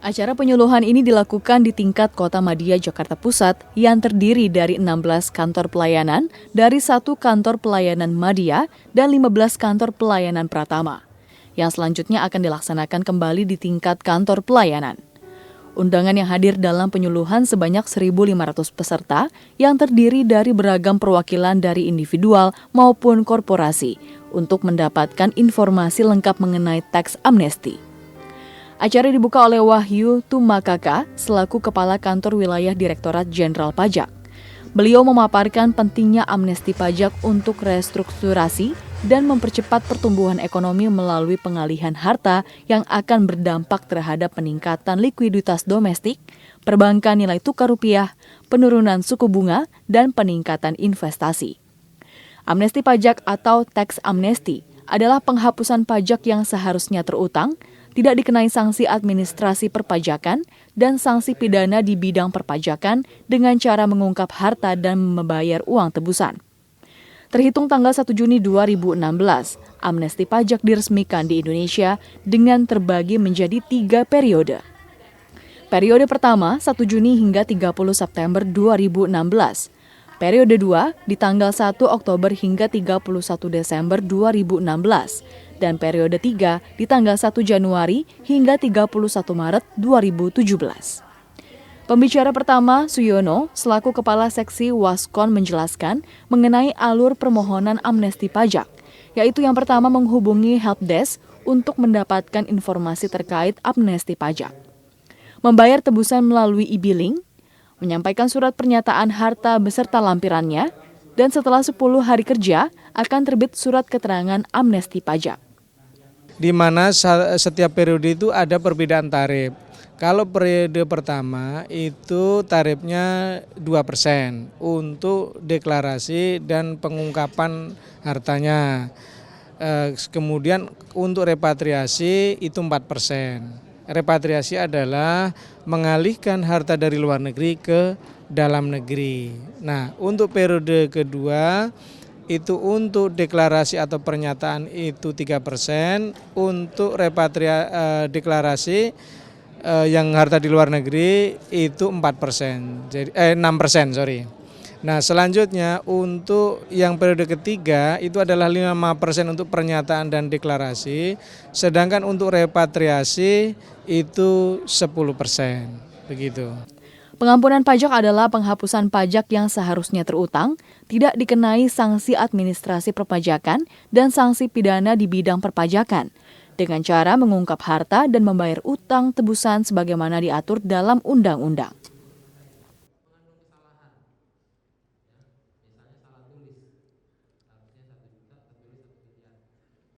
Acara penyuluhan ini dilakukan di tingkat Kota Madia, Jakarta Pusat yang terdiri dari 16 kantor pelayanan dari 1 kantor pelayanan Madia dan 15 kantor pelayanan Pratama, yang selanjutnya akan dilaksanakan kembali di tingkat kantor pelayanan. Undangan yang hadir dalam penyuluhan sebanyak 1.500 peserta yang terdiri dari beragam perwakilan dari individual maupun korporasi untuk mendapatkan informasi lengkap mengenai teks amnesti. Acara dibuka oleh Wahyu Tumakaka selaku Kepala Kantor Wilayah Direktorat Jenderal Pajak. Beliau memaparkan pentingnya amnesti pajak untuk restrukturasi dan mempercepat pertumbuhan ekonomi melalui pengalihan harta yang akan berdampak terhadap peningkatan likuiditas domestik, perbankan nilai tukar rupiah, penurunan suku bunga, dan peningkatan investasi. Amnesti pajak atau tax amnesty adalah penghapusan pajak yang seharusnya terutang, tidak dikenai sanksi administrasi perpajakan dan sanksi pidana di bidang perpajakan dengan cara mengungkap harta dan membayar uang tebusan. Terhitung tanggal 1 Juni 2016, amnesti pajak diresmikan di Indonesia dengan terbagi menjadi 3 periode. Periode pertama 1 Juni hingga 30 September 2016. Periode 2 di tanggal 1 Oktober hingga 31 Desember 2016 dan periode 3 di tanggal 1 Januari hingga 31 Maret 2017. Pembicara pertama, Suyono, selaku Kepala Seksi Waskon menjelaskan mengenai alur permohonan amnesti pajak, yaitu yang pertama menghubungi helpdesk untuk mendapatkan informasi terkait amnesti pajak, membayar tebusan melalui e-billing, menyampaikan surat pernyataan harta beserta lampirannya, dan setelah 10 hari kerja akan terbit surat keterangan amnesti pajak. Di mana setiap periode itu ada perbedaan tarif. Kalau periode pertama itu tarifnya 2% untuk deklarasi dan pengungkapan hartanya. Kemudian untuk repatriasi itu 4%. Repatriasi adalah mengalihkan harta dari luar negeri ke dalam negeri. Nah, untuk periode kedua itu untuk deklarasi atau pernyataan itu 3%, untuk deklarasi yang harta di luar negeri itu 4%, jadi 6%, sorry. Nah, selanjutnya untuk yang periode ketiga itu adalah 5% untuk pernyataan dan deklarasi, sedangkan untuk repatriasi itu 10%, begitu. Pengampunan pajak adalah penghapusan pajak yang seharusnya terutang, tidak dikenai sanksi administrasi perpajakan dan sanksi pidana di bidang perpajakan, dengan cara mengungkap harta dan membayar utang tebusan sebagaimana diatur dalam undang-undang.